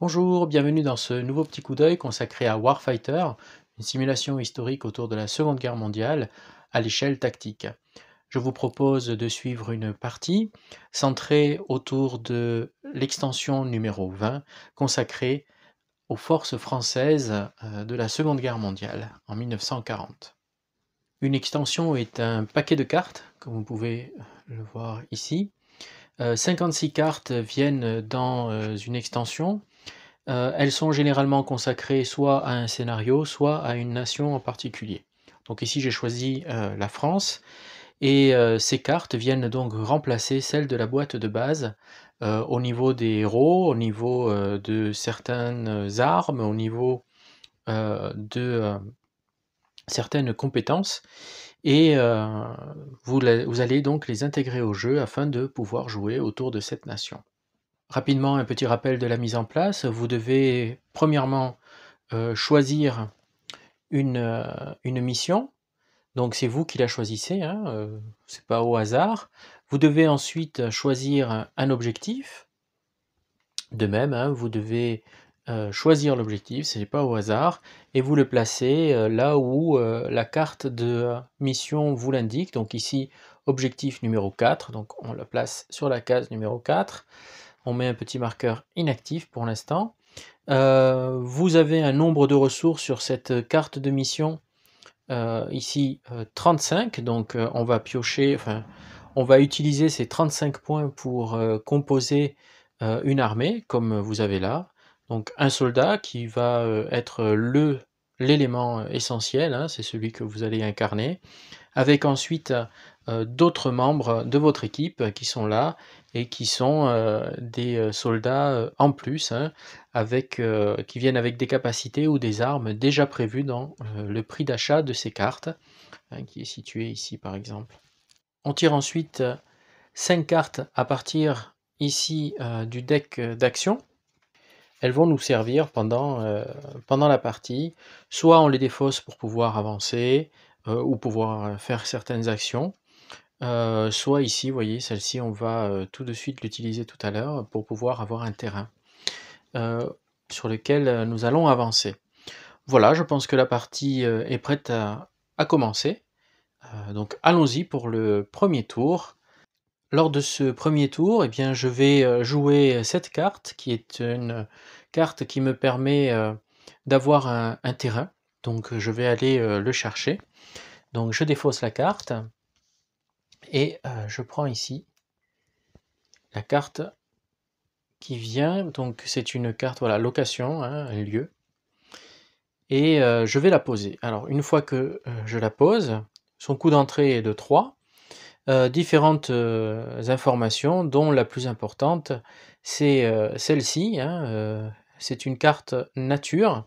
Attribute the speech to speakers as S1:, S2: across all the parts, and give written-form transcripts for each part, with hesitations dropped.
S1: Bonjour, bienvenue dans ce nouveau petit coup d'œil consacré à Warfighter, une simulation historique autour de la Seconde Guerre mondiale à l'échelle tactique. Je vous propose de suivre une partie centrée autour de l'extension numéro 20 consacrée aux forces françaises de la Seconde Guerre mondiale en 1940. Une extension est un paquet de cartes, comme vous pouvez le voir ici. 56 cartes viennent dans une extension. Elles sont généralement consacrées soit à un scénario, soit à une nation en particulier. Donc ici j'ai choisi la France et ces cartes viennent donc remplacer celles de la boîte de base, au niveau des héros, au niveau, de certaines armes, au niveau, de certaines compétences et vous allez donc les intégrer au jeu afin de pouvoir jouer autour de cette nation. Rapidement, un petit rappel de la mise en place. Vous devez premièrement choisir une mission, donc c'est vous qui la choisissez, hein, c'est pas au hasard. Vous devez ensuite choisir un objectif. De même, hein, vous devez choisir l'objectif, ce n'est pas au hasard, et vous le placez là où la carte de mission vous l'indique. Donc ici, objectif numéro 4, donc on le place sur la case numéro 4. On met un petit marqueur inactif pour l'instant. Vous avez un nombre de ressources sur cette carte de mission, ici 35, donc on va piocher, enfin on va utiliser ces 35 points pour composer une armée, comme vous avez là. Donc un soldat qui va être l'élément essentiel, hein, c'est celui que vous allez incarner, avec ensuite d'autres membres de votre équipe qui sont là et qui sont des soldats en plus, hein, qui viennent avec des capacités ou des armes déjà prévues dans le prix d'achat de ces cartes, hein, qui est situé ici par exemple. On tire ensuite 5 cartes à partir ici du deck d'action. Elles vont nous servir pendant la partie. Soit on les défausse pour pouvoir avancer ou pouvoir faire certaines actions. Soit ici, vous voyez, celle-ci, on va tout de suite l'utiliser tout à l'heure pour pouvoir avoir un terrain sur lequel nous allons avancer. Voilà, je pense que la partie est prête à commencer. Donc allons-y pour le premier tour. Lors de ce premier tour, eh bien, je vais jouer cette carte, qui est une carte qui me permet d'avoir un terrain. Donc je vais aller le chercher. Donc je défausse la carte et je prends ici la carte qui vient. Donc c'est une carte, voilà, location, hein, un lieu. Et je vais la poser. Alors une fois que je la pose, son coût d'entrée est de 3. Différentes informations, dont la plus importante, c'est celle-ci, hein, c'est une carte nature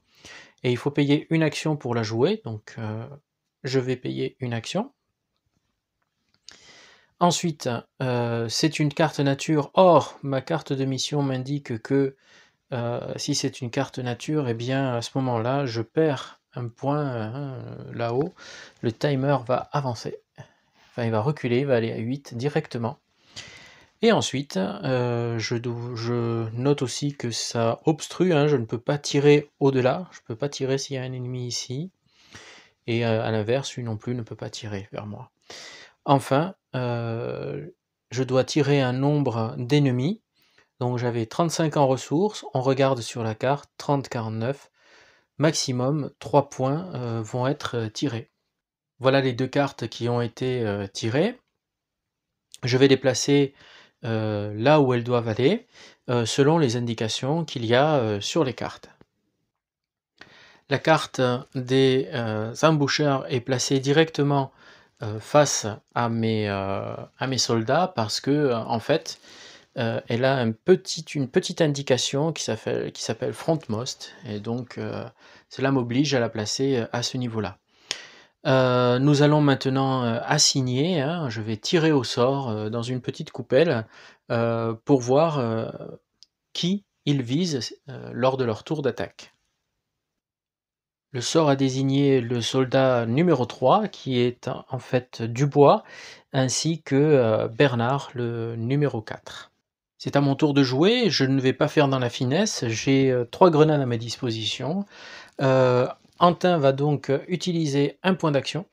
S1: et il faut payer une action pour la jouer, donc je vais payer une action. Ensuite, c'est une carte nature, or ma carte de mission m'indique que si c'est une carte nature, eh bien à ce moment-là, je perds un point hein, là-haut, le timer va avancer. Enfin, il va reculer, il va aller à 8 directement. Et ensuite, je note aussi que ça obstrue, hein, je ne peux pas tirer au-delà, je ne peux pas tirer s'il y a un ennemi ici, et à l'inverse, lui non plus ne peut pas tirer vers moi. Enfin, je dois tirer un nombre d'ennemis, donc j'avais 35 en ressources, on regarde sur la carte, 30, 49, maximum 3 points vont être tirés. Voilà les deux cartes qui ont été tirées. Je vais les placer là où elles doivent aller, selon les indications qu'il y a sur les cartes. La carte des emboucheurs est placée directement face à mes soldats parce que en fait elle a une petite indication qui s'appelle frontmost et donc cela m'oblige à la placer à ce niveau-là. Nous allons maintenant assigner, hein, je vais tirer au sort dans une petite coupelle pour voir qui ils visent lors de leur tour d'attaque. Le sort a désigné le soldat numéro 3 qui est en fait Dubois ainsi que Bernard le numéro 4. C'est à mon tour de jouer, je ne vais pas faire dans la finesse, j'ai 3 grenades à ma disposition. Antin va donc utiliser un point d'action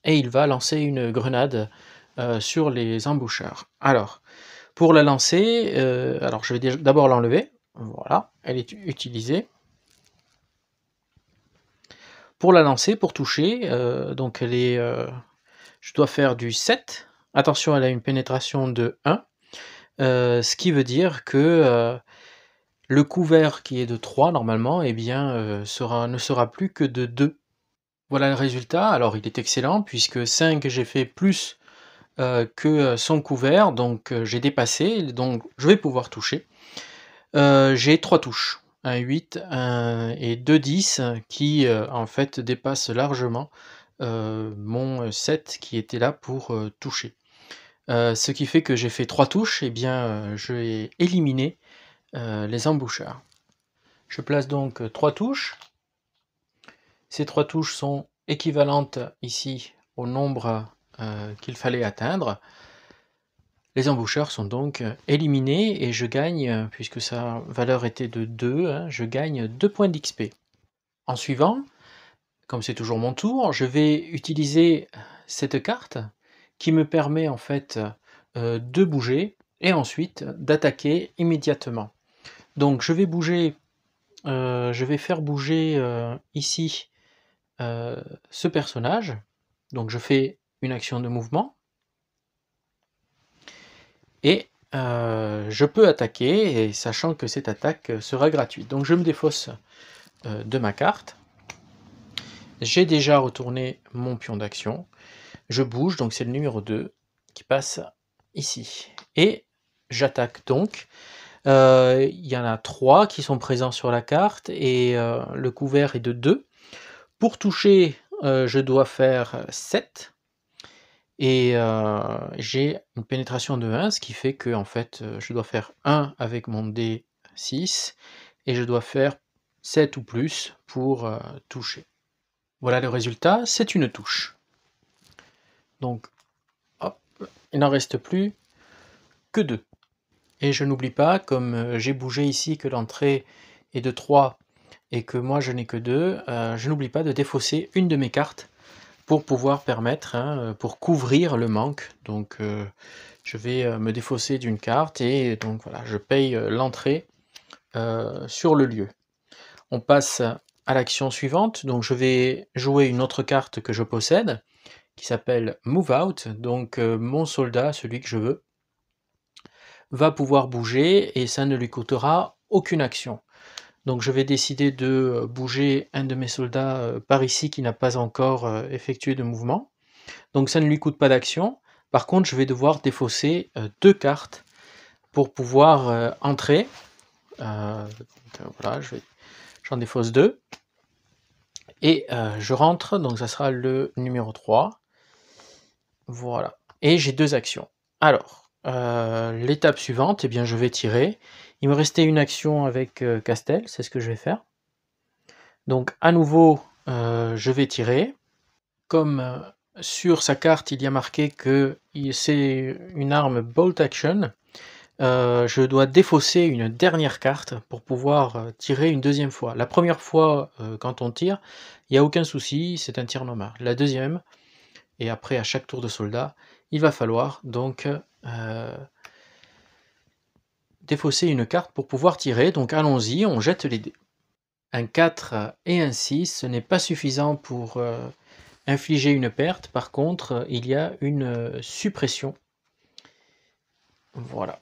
S1: et il va lancer une grenade sur les emboucheurs. Alors, pour la lancer, alors je vais d'abord l'enlever, voilà, elle est utilisée. Pour la lancer, pour toucher, donc elle est, je dois faire du 7. Attention, elle a une pénétration de 1, ce qui veut dire que le couvert qui est de 3 normalement, eh bien, ne sera plus que de 2. Voilà le résultat. Alors il est excellent puisque 5 j'ai fait plus que son couvert, donc j'ai dépassé, donc je vais pouvoir toucher. J'ai 3 touches, un 8 et 2 10 qui en fait dépassent largement mon 7 qui était là pour toucher. Ce qui fait que j'ai fait 3 touches, et bien je vais éliminer les emboucheurs. Je place donc 3 touches. Ces 3 touches sont équivalentes ici au nombre qu'il fallait atteindre. Les emboucheurs sont donc éliminés et je gagne, puisque sa valeur était de 2, hein, je gagne 2 points d'XP. En suivant, comme c'est toujours mon tour, je vais utiliser cette carte qui me permet en fait de bouger et ensuite d'attaquer immédiatement. Donc je vais bouger, je vais faire bouger ici ce personnage. Donc je fais une action de mouvement et je peux attaquer, et sachant que cette attaque sera gratuite. Donc je me défausse de ma carte. J'ai déjà retourné mon pion d'action. Je bouge, donc c'est le numéro 2 qui passe ici. Et j'attaque donc. Il y en a 3 qui sont présents sur la carte et le couvert est de 2. Pour toucher, je dois faire 7. Et j'ai une pénétration de 1, ce qui fait que en fait, je dois faire 1 avec mon D6 et je dois faire 7 ou plus pour toucher. Voilà le résultat, c'est une touche. Donc, hop, il n'en reste plus que 2. Et je n'oublie pas, comme j'ai bougé ici, que l'entrée est de 3 et que moi je n'ai que 2, je n'oublie pas de défausser une de mes cartes pour pouvoir permettre, pour couvrir le manque. Donc je vais me défausser d'une carte et donc voilà, je paye l'entrée sur le lieu. On passe à l'action suivante, donc je vais jouer une autre carte que je possède, qui s'appelle Move Out, donc mon soldat, celui que je veux, va pouvoir bouger et ça ne lui coûtera aucune action. Donc je vais décider de bouger un de mes soldats par ici qui n'a pas encore effectué de mouvement. Donc ça ne lui coûte pas d'action. Par contre, je vais devoir défausser 2 cartes pour pouvoir entrer. Voilà, j'en défausse 2. Et je rentre, donc ça sera le numéro 3. Voilà. Et j'ai 2 actions. Alors, l'étape suivante, eh bien, je vais tirer. Il me restait une action avec Castel, c'est ce que je vais faire. Donc à nouveau, je vais tirer. Comme sur sa carte, il y a marqué que c'est une arme Bolt Action, je dois défausser une dernière carte pour pouvoir tirer une deuxième fois. La première fois, quand on tire, il n'y a aucun souci, c'est un tir normal. La deuxième, et après à chaque tour de soldat, il va falloir donc défausser une carte pour pouvoir tirer. Donc allons-y, on jette les dés. Un 4 et un 6, ce n'est pas suffisant pour infliger une perte. Par contre, il y a une suppression. Voilà.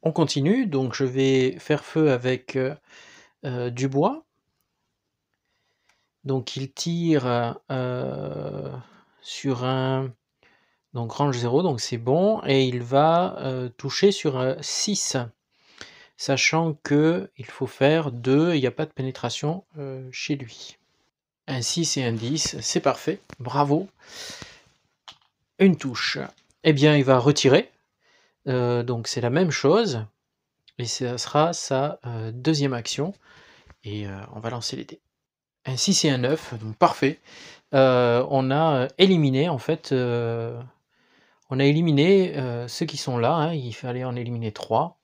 S1: On continue, donc je vais faire feu avec du bois. Donc il tire sur un donc range 0, donc c'est bon, et il va toucher sur 6. Sachant que il faut faire 2, il n'y a pas de pénétration chez lui. Un 6 et un 10, c'est parfait, bravo. Une touche. Eh bien, il va retirer. Donc c'est la même chose. Et ça sera sa deuxième action. Et on va lancer les dés. Un 6 et un 9, donc parfait. On a éliminé en fait On a éliminé ceux qui sont là, hein, il fallait en éliminer 3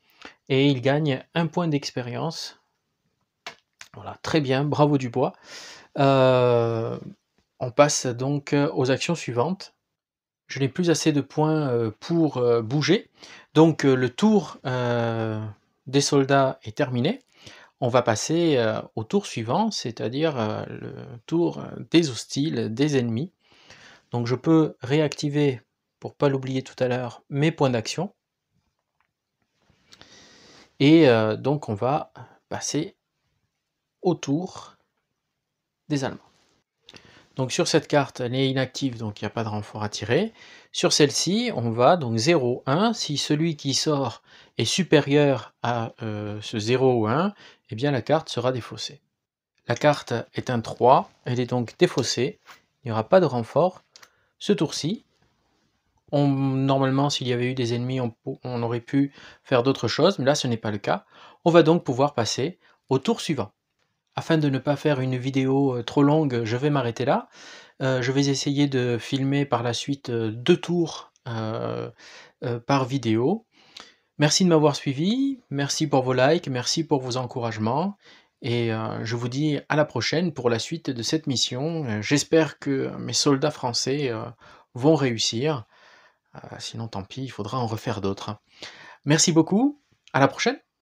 S1: et ils gagnent 1 point d'expérience. Voilà, très bien, bravo Dubois. On passe donc aux actions suivantes. Je n'ai plus assez de points pour bouger, donc le tour des soldats est terminé. On va passer au tour suivant, c'est-à-dire le tour des hostiles, des ennemis. Donc je peux réactiver, pour pas l'oublier tout à l'heure, mes points d'action. Et donc on va passer au tour des Allemands. Donc sur cette carte, elle est inactive, donc il n'y a pas de renfort à tirer. Sur celle-ci, on va donc 0, 1. Si celui qui sort est supérieur à ce 0 ou 1, eh bien la carte sera défaussée. La carte est un 3, elle est donc défaussée, il n'y aura pas de renfort. Ce tour-ci, normalement s'il y avait eu des ennemis, on aurait pu faire d'autres choses, mais là ce n'est pas le cas. On va donc pouvoir passer au tour suivant. Afin de ne pas faire une vidéo trop longue, je vais m'arrêter là. Je vais essayer de filmer par la suite 2 tours par vidéo. Merci de m'avoir suivi, merci pour vos likes, merci pour vos encouragements et je vous dis à la prochaine pour la suite de cette mission. J'espère que mes soldats français vont réussir, sinon tant pis, il faudra en refaire d'autres. Merci beaucoup, à la prochaine!